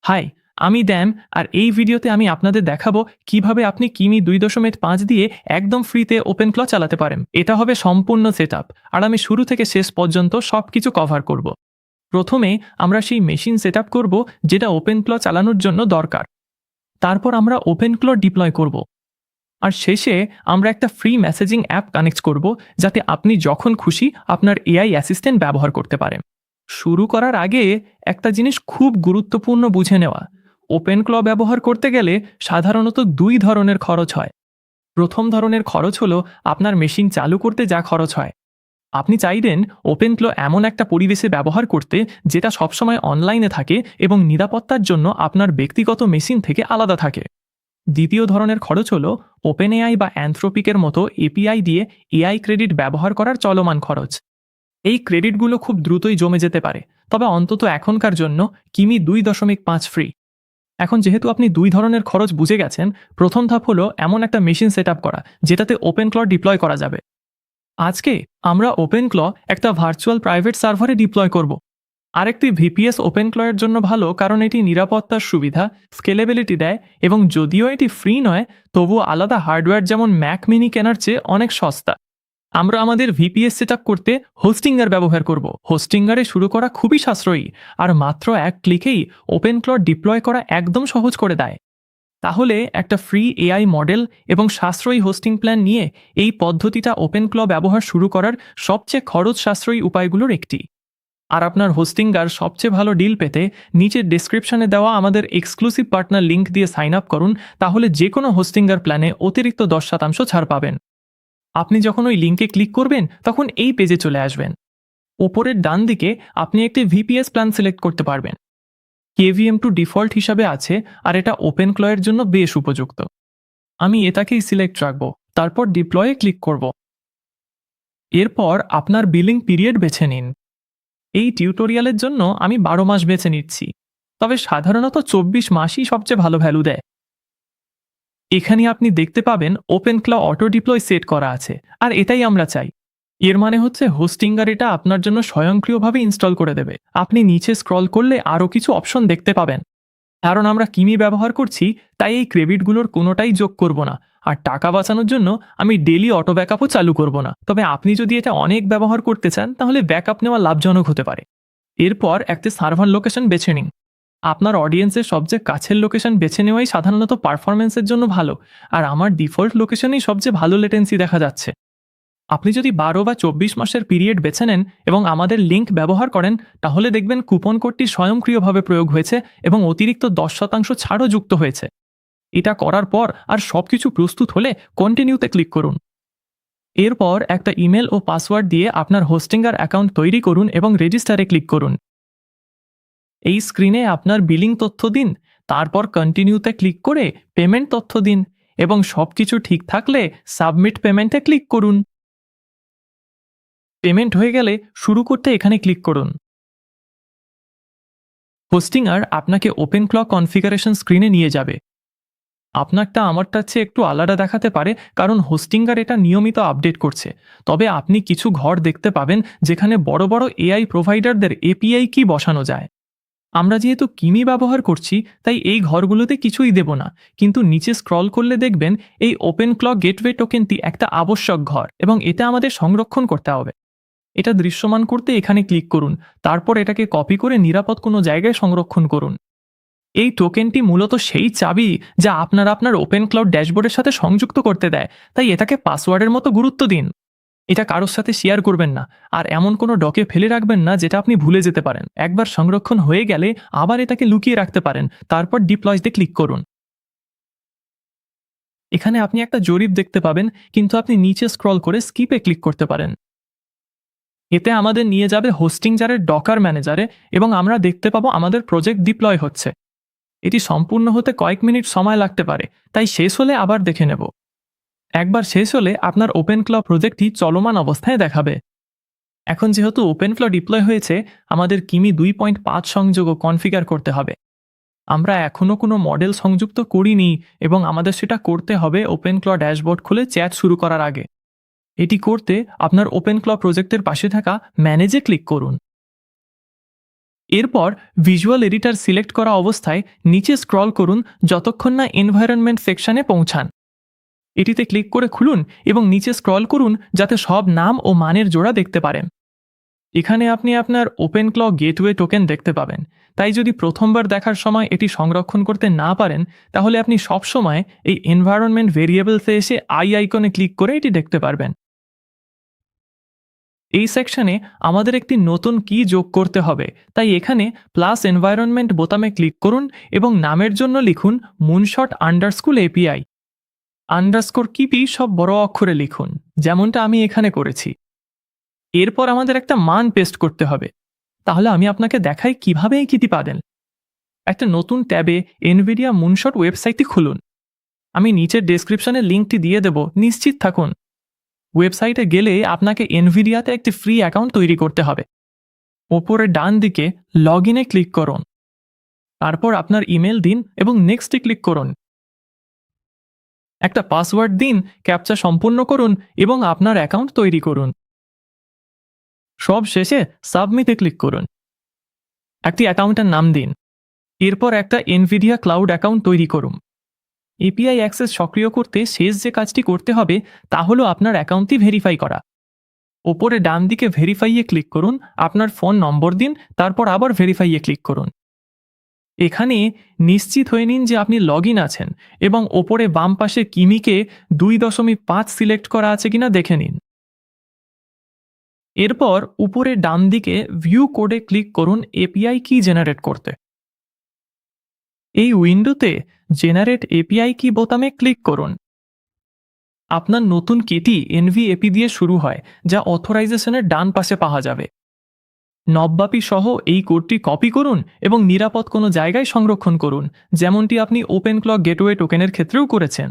High, আমি them. আর এই ভিডিওতে আমি আপনাদের দেখাবো কিভাবে আপনি কিমি 2.5 দিয়ে একদম ফ্রিতে ওপেনক্ল চালাতে পারেন। এটা হবে সম্পূর্ণ সেটআপ, আর আমি শুরু থেকে শেষ পর্যন্ত সবকিছু কভার করব। প্রথমে আমরা সেই মেশিন সেটআপ করব যেটা ওপেনক্ল চালানোর জন্য দরকার। তারপর আমরা ওপেনক্ল ডিপ্লয় করব। আর শেষে আমরা একটা ফ্রি মেসেজিং অ্যাপ কানেক্ট করব, যাতে আপনি যখন খুশি আপনার এআই অ্যাসিস্ট্যান্ট ব্যবহার করতে পারেন। শুরু করার আগে একটা জিনিস খুব গুরুত্বপূর্ণ বুঝে নেওয়া। ওপেনক্ল ব্যবহার করতে গেলে সাধারণত দুই ধরনের খরচ হয়। প্রথম ধরনের খরচ হলো আপনার মেশিন চালু করতে যা খরচ হয়। আপনি চাইবেন ওপেনক্ল এমন একটা পরিবেশে ব্যবহার করতে যেটা সবসময় অনলাইনে থাকে এবং নিরাপত্তার জন্য আপনার ব্যক্তিগত মেশিন থেকে আলাদা থাকে। দ্বিতীয় ধরনের খরচ হলো ওপেন এআই বা অ্যানথ্রোপিকের মতো এপিআই দিয়ে এআই ক্রেডিট ব্যবহার করার চলমান খরচ। এই ক্রেডিটগুলো খুব দ্রুতই জমে যেতে পারে, তবে অন্তত এখনকার জন্য কিমি 2.5 ফ্রি। এখন যেহেতু আপনি দুই ধরনের খরচ বুঝে গেছেন, প্রথম ধাপ হলো এমন একটা মেশিন সেট করা যেটাতে ওপেনক্ল ডিপ্লয় করা যাবে। আজকে আমরা ওপেনক্ল একটা ভার্চুয়াল প্রাইভেট সার্ভারে ডিপ্লয় করব। আরেকটি ভিপিএস ওপেনক্লয়ের জন্য ভালো, কারণ এটি নিরাপত্তার সুবিধা, স্কেলেবিলিটি দেয়, এবং যদিও এটি ফ্রি নয়, তবুও আলাদা হার্ডওয়্যার যেমন ম্যাক মিনি কেনার চেয়ে অনেক সস্তা। আমরা আমাদের ভিপিএস সেটআপ করতে হোস্টিঙ্গার ব্যবহার করব। হোস্টিঙ্গারে শুরু করা খুবই সাশ্রয়ী, আর মাত্র এক ক্লিকেই ওপেনক্ল ডিপ্লয় করা একদম সহজ করে দেয়। তাহলে একটা ফ্রি এআই মডেল এবং সাশ্রয়ী হোস্টিং প্ল্যান নিয়ে এই পদ্ধতিটা ওপেনক্ল ব্যবহার শুরু করার সবচেয়ে খরচ সাশ্রয়ী উপায়গুলোর একটি। আর আপনার হোস্টিঙ্গার সবচেয়ে ভালো ডিল পেতে নিচের ডেসক্রিপশনে দেওয়া আমাদের এক্সক্লুসিভ পার্টনার লিঙ্ক দিয়ে সাইন আপ করুন, তাহলে যে কোনো হোস্টিঙ্গার প্ল্যানে অতিরিক্ত 10% ছাড় পাবেন। আপনি যখন ওই লিঙ্কে ক্লিক করবেন তখন এই পেজে চলে আসবেন। ওপরের ডান দিকে আপনি একটি ভিপিএস প্ল্যান সিলেক্ট করতে পারবেন। KVM2 ডিফল্ট হিসাবে আছে, আর এটা ওপেনক্লয়ের জন্য বেশ উপযুক্ত। আমি এটাকেই সিলেক্ট রাখব, তারপর ডিপ্লয়ে ক্লিক করব। এরপর আপনার বিলিং পিরিয়ড বেছে নিন। এই টিউটোরিয়ালের জন্য আমি 12 মাস বেছে নিচ্ছি, তবে সাধারণত 24 মাসই সবচেয়ে ভালো ভ্যালু দেয়। এখানে আপনি দেখতে পাবেন ওপেনক্ল অটো ডিপ্লয় সেট করা আছে, আর এটাই আমরা চাই। এর মানে হচ্ছে হোস্টিঙ্গার এটা আপনার জন্য স্বয়ংক্রিয়ভাবে ইনস্টল করে দেবে। আপনি নিচে স্ক্রল করলে আরও কিছু অপশন দেখতে পাবেন। কারণ আমরা কিমি ব্যবহার করছি, তাই এই ক্রেডিটগুলোর কোনোটাই যোগ করব না। আর টাকা বাঁচানোর জন্য আমি ডেলি অটো ব্যাকআপও চালু করব না। তবে আপনি যদি এটা অনেক ব্যবহার করতে চান, তাহলে ব্যাকআপ নেওয়া লাভজনক হতে পারে। এরপর একটা সার্ভার লোকেশন বেছে নিন। আপনার অডিয়েন্সের সবচেয়ে কাছের লোকেশন বেছে নেওয়াই সাধারণত পারফরমেন্সের জন্য ভালো, আর আমার ডিফল্ট লোকেশনেই সবচেয়ে ভালো লেটেন্সি দেখা যাচ্ছে। আপনি যদি 12 বা 24 মাসের পিরিয়ড বেছে নেন এবং আমাদের লিঙ্ক ব্যবহার করেন, তাহলে দেখবেন কুপন কোডটি স্বয়ংক্রিয়ভাবে প্রয়োগ হয়েছে এবং অতিরিক্ত 10% ছাড়ও যুক্ত হয়েছে। এটা করার পর আর সবকিছু প্রস্তুত হলে কন্টিনিউতে ক্লিক করুন। এরপর একটা ইমেল ও পাসওয়ার্ড দিয়ে আপনার হোস্টিঙ্গার অ্যাকাউন্ট তৈরি করুন এবং রেজিস্টারে ক্লিক করুন। এই স্ক্রিনে আপনার বিলিং তথ্য দিন, তারপর কন্টিনিউতে ক্লিক করে পেমেন্ট তথ্য দিন, এবং সবকিছু ঠিক থাকলে সাবমিট পেমেন্টে ক্লিক করুন। পেমেন্ট হয়ে গেলে শুরু করতে এখানে ক্লিক করুন। হোস্টিঙ্গার আপনাকে ওপেনক্ল কনফিগারেশন স্ক্রিনে নিয়ে যাবে। আপনারটা আমারটার চেয়ে একটু আলাদা দেখাতে পারে, কারণ হোস্টিঙ্গার এটা নিয়মিত আপডেট করছে। তবে আপনি কিছু ঘর দেখতে পাবেন যেখানে বড় বড় এআই প্রোভাইডারদের এপিআই কি বসানো যায়। আমরা যেহেতু কিমি ব্যবহার করছি, তাই এই ঘরগুলোতে কিছুই দেব না, কিন্তু নিচে স্ক্রল করলে দেখবেন এই ওপেনক্ল গেটওয়ে টোকেনটি একটা আবশ্যক ঘর, এবং এটা আমাদের সংরক্ষণ করতে হবে। এটা দৃশ্যমান করতে এখানে ক্লিক করুন, তারপর এটাকে কপি করে নিরাপদ কোনো জায়গায় সংরক্ষণ করুন। এই টোকেনটি মূলত সেই চাবি যা আপনার ওপেনক্ল ড্যাশবোর্ডের সাথে সংযুক্ত করতে দেয়, তাই এটাকে পাসওয়ার্ডের মতো গুরুত্ব দিন। এটা কারোর সাথে শেয়ার করবেন না, আর এমন কোনো ডকে ফেলে রাখবেন না যেটা আপনি ভুলে যেতে পারেন। একবার সংরক্ষণ হয়ে গেলে আবার এটাকে লুকিয়ে রাখতে পারেন, তারপর ডিপ্লয়সে ক্লিক করুন। এখানে আপনি একটা জরিপ দেখতে পাবেন, কিন্তু আপনি নিচে স্ক্রল করে স্কিপে ক্লিক করতে পারেন। এতে আমাদের নিয়ে যাবে হোস্টিংজারের ডকার ম্যানেজারে, এবং আমরা দেখতে পাবো আমাদের প্রজেক্ট ডিপ্লয় হচ্ছে। এটি সম্পূর্ণ হতে কয়েক মিনিট সময় লাগতে পারে, তাই শেষ হলে আবার দেখে নেব। একবার শেষ হলে আপনার ওপেনক্ল প্রজেক্টটি চলমান অবস্থায় দেখাবে। এখন যেহেতু ওপেনফ্ল ডিপ্লয় হয়েছে, আমাদের কিমি 2.5 সংযোগও কনফিগার করতে হবে। আমরা এখনও কোনো মডেল সংযুক্ত করিনি, এবং আমাদের সেটা করতে হবে ওপেনক্ল ড্যাশবোর্ড খুলে চ্যাট শুরু করার আগে। এটি করতে আপনার ওপেনক্ল প্রজেক্টের পাশে থাকা ম্যানেজে ক্লিক করুন। এরপর ভিজুয়াল এডিটর সিলেক্ট করা অবস্থায় নিচে স্ক্রল করুন যতক্ষণ না এনভায়রনমেন্ট সেকশনে পৌঁছান। এটিতে ক্লিক করে খুলুন এবং নিচে স্ক্রল করুন যাতে সব নাম ও মানের জোড়া দেখতে পারেন। এখানে আপনি আপনার ওপেনক্ল গেটওয়ে টোকেন দেখতে পাবেন। তাই যদি প্রথমবার দেখার সময় এটি সংরক্ষণ করতে না পারেন, তাহলে আপনি সবসময় এই এনভায়রনমেন্ট ভেরিয়েবলসে এসে আই আইকনে ক্লিক করে এটি দেখতে পারবেন। এই সেকশনে আমাদের একটি নতুন কি যোগ করতে হবে, তাই এখানে প্লাস এনভায়রনমেন্ট বোতামে ক্লিক করুন এবং নামের জন্য লিখুন মুনশট আন্ডারস্কোর এপিআই। আন্ডারস্কোর কিপি সব বড় অক্ষরে লিখুন, যেমনটা আমি এখানে করেছি। এরপর আমাদের একটা মান পেস্ট করতে হবে। তাহলে আমি আপনাকে দেখাই কিভাবে এই কিটি পাবেন। একটা নতুন ট্যাবে এনভিডিয়া মুনশট ওয়েবসাইটটি খুলুন। আমি নিচের ডেসক্রিপশনে লিঙ্কটি দিয়ে দেব, নিশ্চিত থাকুন। ওয়েবসাইটে গেলে আপনাকে এনভিডিয়াতে একটি ফ্রি অ্যাকাউন্ট তৈরি করতে হবে। ওপরে ডান দিকে লগ ইনে ক্লিক করুন। তারপর আপনার ইমেল দিন এবং নেক্সটে ক্লিক করুন। একটা পাসওয়ার্ড দিন, ক্যাপচা সম্পূর্ণ করুন এবং আপনার অ্যাকাউন্ট তৈরি করুন। সব শেষে সাবমিটে ক্লিক করুন। একটি অ্যাকাউন্টের নাম দিন। এরপর একটা এনভিডিয়া ক্লাউড অ্যাকাউন্ট তৈরি করুন। এপিআই অ্যাক্সেস সক্রিয় করতে শেষ যে কাজটি করতে হবে তা হলো আপনার অ্যাকাউন্টটি ভেরিফাই করা। ওপরে ডান দিকে ভেরিফাইয়ে ক্লিক করুন, আপনার ফোন নম্বর দিন, তারপর আবার ভেরিফাইয়ে ক্লিক করুন। এখানে নিশ্চিত হয়ে নিন যে আপনি লগ ইন আছেন এবং ওপরে বাম পাশে কিমিকে 2.5 সিলেক্ট করা আছে কিনা দেখে নিন। এরপর উপরে ডান দিকে ভিউ কোডে ক্লিক করুন এপিআই কি জেনারেট করতে। এই উইন্ডোতে জেনারেট এপিআই কি বোতামে ক্লিক করুন। আপনার নতুন কিটি এনভিএপি দিয়ে শুরু হয়, যা অথরাইজেশনের ডান পাশে পাওয়া যাবে। নবব্যাপী সহ এই কোডটি কপি করুন এবং নিরাপদ কোনো জায়গায় সংরক্ষণ করুন, যেমনটি আপনি ওপেনক্ল গেটওয়ে টোকেনের ক্ষেত্রেও করেছেন।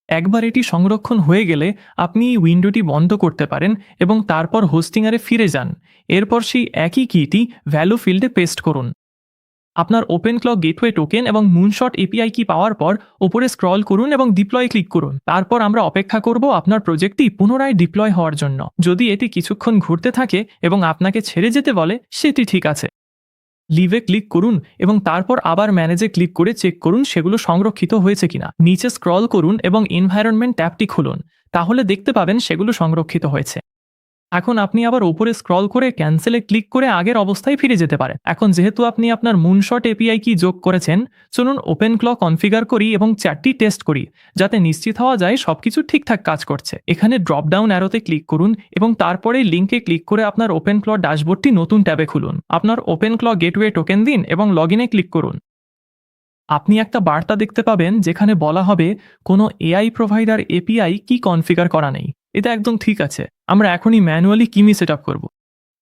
একবার এটি সংরক্ষণ হয়ে গেলে আপনি এই উইন্ডোটি বন্ধ করতে পারেন এবং তারপর হোস্টিংয়ারে ফিরে যান। এরপর সেই একই কিটি ভ্যালু ফিল্ডে পেস্ট করুন। আপনার ওপেনক্ল গেটওয়ে টোকেন এবং মুনশট এপিআই কি পাওয়ার পর উপরে স্ক্রল করুন এবং ডিপ্লয় ক্লিক করুন। তারপর আমরা অপেক্ষা করব আপনার প্রজেক্টটি পুনরায় ডিপ্লয় হওয়ার জন্য। যদি এটি কিছুক্ষণ ঘুরতে থাকে এবং আপনাকে ছেড়ে যেতে বলে, সেটি ঠিক আছে। লিভে ক্লিক করুন এবং তারপর আবার ম্যানেজে ক্লিক করে চেক করুন সেগুলো সংরক্ষিত হয়েছে কিনা। নিচে স্ক্রল করুন এবং এনভায়রনমেন্ট ট্যাবটি খুলুন, তাহলে দেখতে পাবেন সেগুলো সংরক্ষিত হয়েছে। এখন আপনি আবার উপরে স্ক্রল করে ক্যান্সেলে ক্লিক করে আগের অবস্থায় ফিরে যেতে পারেন। এখন যেহেতু আপনি আপনার মুনশট এপিআই কি যোগ করেছেন, চলুন ওপেনক্ল কনফিগার করি এবং চ্যাটটি টেস্ট করি, যাতে নিশ্চিত হওয়া যায় সবকিছু ঠিকঠাক কাজ করছে। এখানে ড্রপ ডাউন অ্যারোতে ক্লিক করুন এবং তারপরে লিঙ্কে ক্লিক করে আপনার ওপেনক্ল ড্যাশবোর্ডটি নতুন ট্যাবে খুলুন। আপনার ওপেনক্ল গেটওয়ে টোকেন দিন এবং লগ ইনে ক্লিক করুন। আপনি একটা বার্তা দেখতে পাবেন যেখানে বলা হবে কোনো এআই প্রোভাইডার এপিআই কি কনফিগার করা নেই। এটা একদম ঠিক আছে, আমরা এখনই ম্যানুয়ালি কিমি সেট আপ করব।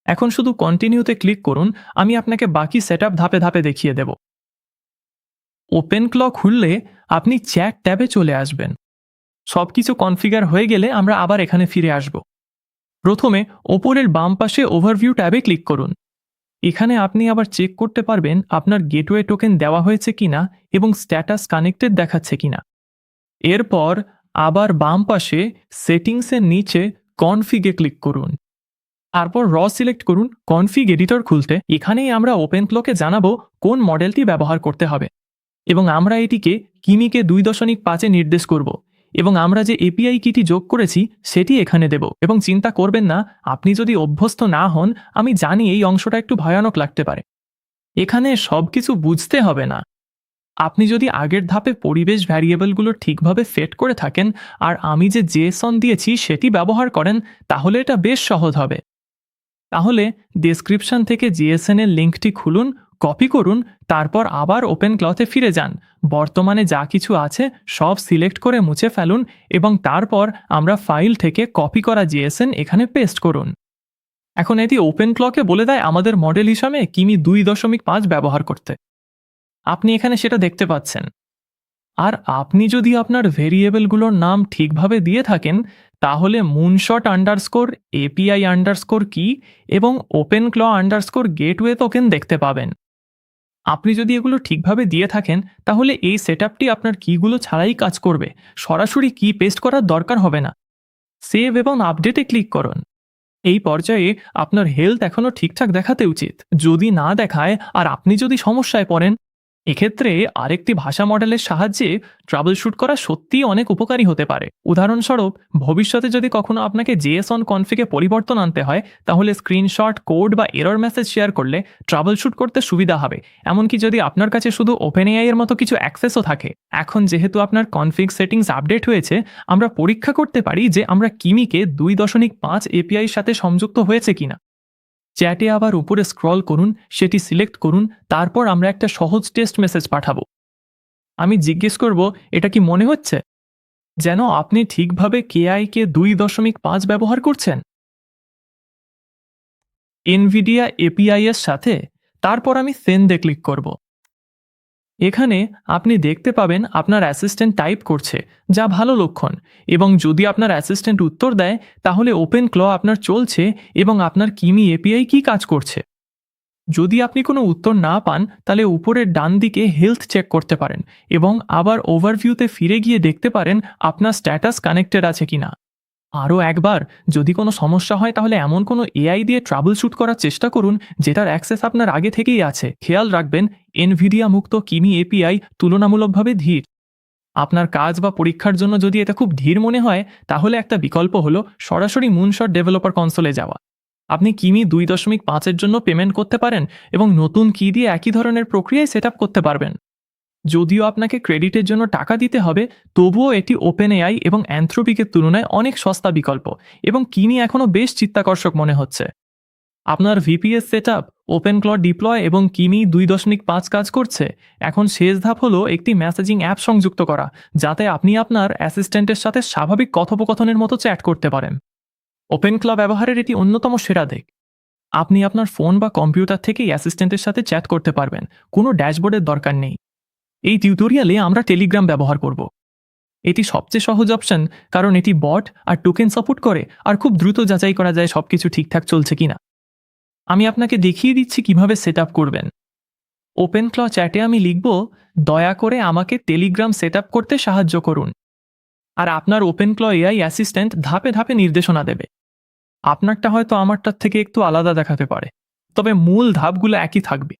এখন শুধু কন্টিনিউতে ক্লিক করুন, আমি আপনাকে বাকি সেট আপ ধাপে ধাপে দেখিয়ে দেব। ওপেনক্ল খুললে আপনি চ্যাট ট্যাবে চলে আসবেন। সব কিছু কনফিগার হয়ে গেলে আমরা আবার এখানে ফিরে আসব। প্রথমে ওপরের বাম পাশে ওভারভিউ ট্যাবে ক্লিক করুন। এখানে আপনি আবার চেক করতে পারবেন আপনার গেটওয়ে টোকেন দেওয়া হয়েছে কিনা এবং স্ট্যাটাস কানেক্টেড দেখাচ্ছে কিনা। এরপর আবার বাম পাশে সেটিংসের নিচে কনফিগে ক্লিক করুন। তারপর সিলেক্ট করুন। কনফিগ এডিটর খুলতে এখানেই আমরা ওপেনক্লকে জানাবো কোন মডেলটি ব্যবহার করতে হবে এবং আমরা এটিকে কিমিকে 2.5 নির্দেশ করব এবং আমরা যে এপিআই কিটি যোগ করেছি সেটি এখানে দেব। এবং চিন্তা করবেন না, আপনি যদি অভ্যস্ত না হন, আমি জানি এই অংশটা একটু ভয়ানক লাগতে পারে। এখানে সব কিছু বুঝতে হবে না। আপনি যদি আগের ধাপে পরিবেশ ভ্যারিয়েবলগুলো ঠিকভাবে সেট করে থাকেন আর আমি যে জেএসন দিয়েছি সেটি ব্যবহার করেন, তাহলে এটা বেশ সহজ হবে। তাহলে ডেসক্রিপশন থেকে জিএসএন এর লিঙ্কটি খুলুন, কপি করুন, তারপর আবার ওপেনক্লতে ফিরে যান। বর্তমানে যা কিছু আছে সব সিলেক্ট করে মুছে ফেলুন এবং তারপর আমরা ফাইল থেকে কপি করা জিএসএন এখানে পেস্ট করুন। এখন এটি ওপেনক্লকে বলে দেয় আমাদের মডেল হিসাবে কিমি 2.5 ব্যবহার করতে। আপনি এখানে সেটা দেখতে পাচ্ছেন। আর আপনি যদি আপনার ভেরিয়েবলগুলোর নাম ঠিকভাবে দিয়ে থাকেন, তাহলে মুনশট আন্ডারস্কোর এপিআই আন্ডারস্কোর কি এবং ওপেনক্ল আন্ডারস্কোর গেটওয়ে টোকেন দেখতে পাবেন। আপনি যদি এগুলো ঠিকভাবে দিয়ে থাকেন, তাহলে এই সেটআপটি আপনার কিগুলো ছাড়াই কাজ করবে। সরাসরি কি পেস্ট করার দরকার হবে না। সেভ এবং আপডেটে ক্লিক করুন। এই পর্যায়ে আপনার হেলথ এখনও ঠিকঠাক দেখাতে উচিত। যদি না দেখায় আর আপনি যদি সমস্যায় পড়েন, এক্ষেত্রে আরেকটি ভাষা মডেলের সাহায্যে ট্রাবল শুট করা সত্যিই অনেক উপকারী হতে পারে। উদাহরণস্বরূপ, ভবিষ্যতে যদি কখনো আপনাকে জেএসন কনফিগে পরিবর্তন আনতে হয়, তাহলে স্ক্রিনশট, কোড বা এরর মেসেজ শেয়ার করলে ট্রাবল শুট করতে সুবিধা হবে। এমনকি যদি আপনার কাছে শুধু ওপেন এআই এর মতো কিছু অ্যাক্সেসও থাকে। এখন যেহেতু আপনার কনফিগ সেটিংস আপডেট হয়েছে, আমরা পরীক্ষা করতে পারি যে আমরা কিমিকে 2.5 এপিআইয়ের সাথে সংযুক্ত হয়েছে কিনা। চ্যাটে আবার উপরে স্ক্রল করুন, সেটি সিলেক্ট করুন, তারপর আমরা একটা সহজ টেস্ট মেসেজ পাঠাবো। আমি জিজ্ঞেস করব, এটা কি মনে হচ্ছে যেন আপনি ঠিকভাবে কেআইকে 2.5 ব্যবহার করছেন এনভিডিয়া এপিআই এর সাথে? তারপর আমি সেন্ডে ক্লিক করব। এখানে আপনি দেখতে পাবেন আপনার অ্যাসিস্ট্যান্ট টাইপ করছে, যা ভালো লক্ষণ। এবং যদি আপনার অ্যাসিস্ট্যান্ট উত্তর দেয়, তাহলে ওপেন ক্ল আপনার চলছে এবং আপনার কিমি এপিআই কি কাজ করছে। যদি আপনি কোনো উত্তর না পান, তাহলে উপরের ডান দিকে হেলথ চেক করতে পারেন এবং আবার ওভারভিউতে ফিরে গিয়ে দেখতে পারেন আপনার স্ট্যাটাস কানেক্টেড আছে কিনা। আরও একবার, যদি কোনো সমস্যা হয়, তাহলে এমন কোনো এআই দিয়ে ট্রাবল শুট করার চেষ্টা করুন যেটার অ্যাক্সেস আপনার আগে থেকেই আছে। খেয়াল রাখবেন, এনভিডিয়া মুক্ত কিমি এপিআই তুলনামূলকভাবে ধীর। আপনার কাজ বা পরীক্ষার জন্য যদি এটা খুব ধীর মনে হয়, তাহলে একটা বিকল্প হলো সরাসরি মুনশট ডেভেলপার কনসোলে যাওয়া। আপনি কিমি 2.5-এর জন্য পেমেন্ট করতে পারেন এবং নতুন কি দিয়ে একই ধরনের প্রক্রিয়ায় সেট আপ করতে পারবেন। যদিও আপনাকে ক্রেডিটের জন্য টাকা দিতে হবে, তবুও এটি ওপেন এআই এবং অ্যান্থ্রোপিকের তুলনায় অনেক সস্তা বিকল্প এবং কিমি এখনও বেশ চিত্তাকর্ষক মনে হচ্ছে। আপনার VPS set up, OpenClaw deploy এবং কিমি 2.5 কাজ করছে। এখন শেষ ধাপ হলো একটি মেসেজিং অ্যাপ সংযুক্ত করা, যাতে আপনি আপনার অ্যাসিস্ট্যান্টের সাথে স্বাভাবিক কথোপকথনের মতো চ্যাট করতে পারেন। ওপেন ক্ল ব্যবহারের এটি অন্যতম সেরা দিক। আপনি আপনার ফোন বা কম্পিউটার থেকেই অ্যাসিস্ট্যান্টের সাথে চ্যাট করতে পারবেন, কোনো ড্যাশবোর্ডের দরকার নেই। এই টিউটোরিয়ালে আমরা টেলিগ্রাম ব্যবহার করব। এটি সবচেয়ে সহজ অপশন, কারণ এটি বট আর টোকেন সাপোর্ট করে আর খুব দ্রুত যাচাই করা যায় সবকিছু ঠিকঠাক চলছে কিনা। আমি আপনাকে দেখিয়ে দিচ্ছি কিভাবে সেট আপ করবেন। ওপেন ক্ল চ্যাটে আমি লিখব, দয়া করে আমাকে টেলিগ্রাম সেট আপ করতে সাহায্য করুন। আর আপনার ওপেন ক্ল এআই অ্যাসিস্ট্যান্ট ধাপে ধাপে নির্দেশনা দেবে। আপনারটা হয়তো আমারটার থেকে একটু আলাদা দেখাতে পারে, তবে মূল ধাপগুলো একই থাকবে।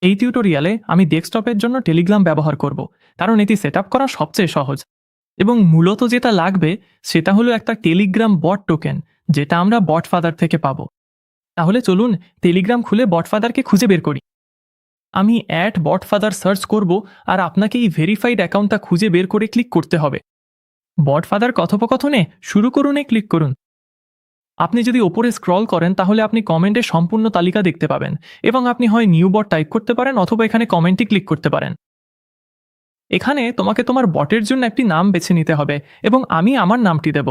এই টিউটোরিয়ালে আমি ডেস্কটপের জন্য টেলিগ্রাম ব্যবহার করব, কারণ এটি সেট আপ করা সবচেয়ে সহজ। এবং মূলত যেটা লাগবে সেটা হলো একটা টেলিগ্রাম বট টোকেন, যেটা আমরা বটফাদার থেকে পাবো। তাহলে চলুন টেলিগ্রাম খুলে বটফাদারকে খুঁজে বের করি। আমি বটফাদার সার্চ করব আর আপনাকে এই ভেরিফাইড অ্যাকাউন্টটা খুঁজে বের করে ক্লিক করতে হবে। বটফাদার কথোপকথনে শুরু করুনে ক্লিক করুন। আপনি যদি ওপরে স্ক্রল করেন, তাহলে আপনি কমেন্টের সম্পূর্ণ তালিকা দেখতে পাবেন এবং আপনি হয় নিউ বট টাইপ করতে পারেন অথবা এখানে কমেন্টে ক্লিক করতে পারেন। এখানে তোমাকে তোমার বটের জন্য একটি নাম বেছে নিতে হবে এবং আমি আমার নামটি দেব।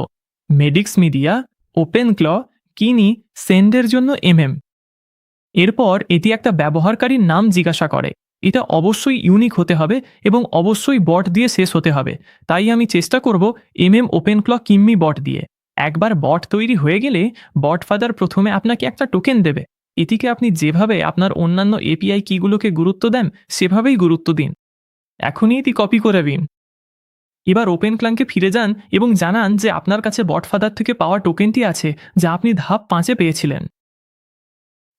মেডিক্স মিডিয়া, ওপেন ক্ল, কিনি, সেন্ডের জন্য এমএম। এরপর এটি একটা ব্যবহারকারীর নাম জিজ্ঞাসা করে। এটা অবশ্যই ইউনিক হতে হবে এবং অবশ্যই বট দিয়ে শেষ হতে হবে। তাই আমি চেষ্টা করব এমএম ওপেন ক্ল কিম্মি বট দিয়ে। একবার বট তৈরি হয়ে গেলে বটফাদার প্রথমে আপনাকে একটা টোকেন দেবে। এটিকে আপনি যেভাবে আপনার অন্যান্য এপিআই কিগুলোকে গুরুত্ব দেন, সেভাবেই গুরুত্ব দিন। এখনই এটি কপি করে দিন। এবার ওপেন ক্লাঙ্কে ফিরে যান এবং জানান যে আপনার কাছে বটফাদার থেকে পাওয়া টোকেনটি আছে, যা আপনি ধাপ 5-এ পেয়েছিলেন।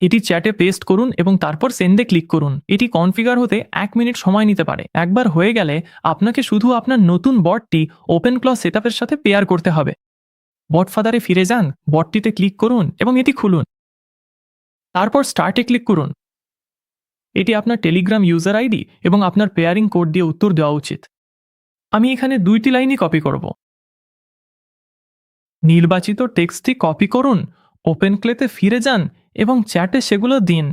এটি চ্যাটে পেস্ট করুন এবং তারপর সেন্ডে ক্লিক করুন। এটি কনফিগার হতে 1 মিনিট সময় নিতে পারে। একবার হয়ে গেলে আপনাকে শুধু আপনার নতুন বটটি ওপেন ক্ল সেটআপের সাথে পেয়ার করতে হবে। বটফাদারে ফিরে যান, বটটিতে ক্লিক করুন এবং এটি খুলুন। তারপর স্টার্টে ক্লিক করুন। এটি আপনার টেলিগ্রাম ইউজার আইডি এবং আপনার পেয়ারিং কোড দিয়ে উত্তর দেওয়া উচিত। আমি এখানে 2টি লাইনই কপি করব। নির্বাচিত টেক্সটটি কপি করুন, ওপেন ক্লেতে ফিরে যান এবং চ্যাটে সেগুলো দিন।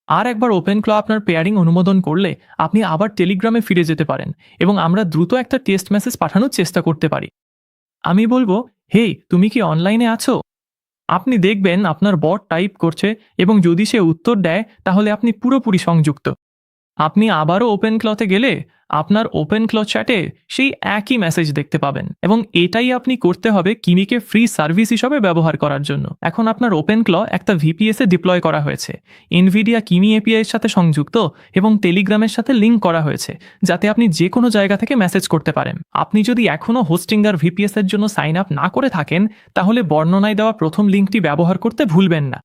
আর একবার ওপেন ক্ল আপনার পেয়ারিং অনুমোদন করলে আপনি আবার টেলিগ্রামে ফিরে যেতে পারেন এবং আমরা দ্রুত একটা টেস্ট মেসেজ পাঠানোর চেষ্টা করতে পারি। আমি বলবো, হেই, তুমি কি অনলাইনে আছো? আপনি দেখবেন আপনার বট টাইপ করছে এবং যদি সে উত্তর দেয়, তাহলে আপনি পুরোপুরি সংযুক্ত। আপনি আবারও ওপেন ক্লতে গেলে আপনার ওপেন ক্ল চ্যাটে সেই একই মেসেজ দেখতে পাবেন, এবং এটাই আপনি করতে হবে কিমিকে ফ্রি সার্ভিস হিসাবে ব্যবহার করার জন্য। এখন আপনার ওপেন ক্ল একটা ভিপিএস এ ডিপ্লয় করা হয়েছে, এনভিডিয়া কিমি এপিআই এর সাথে সংযুক্ত এবং টেলিগ্রামের সাথে লিঙ্ক করা হয়েছে, যাতে আপনি যে কোনো জায়গা থেকে মেসেজ করতে পারেন। আপনি যদি এখনও হোস্টিং আর ভিপিএস এর জন্য সাইন আপ না করে থাকেন, তাহলে বর্ণনায় দেওয়া প্রথম লিঙ্কটি ব্যবহার করতে ভুলবেন না।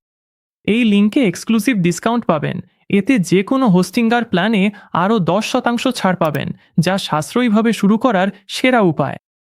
এই লিঙ্কে এক্সক্লুসিভ ডিসকাউন্ট পাবেন। এতে যে কোনো হোস্টিঙ্গার প্ল্যানে আরও 10% ছাড় পাবেন, যা সাশ্রয়ীভাবে শুরু করার সেরা উপায়।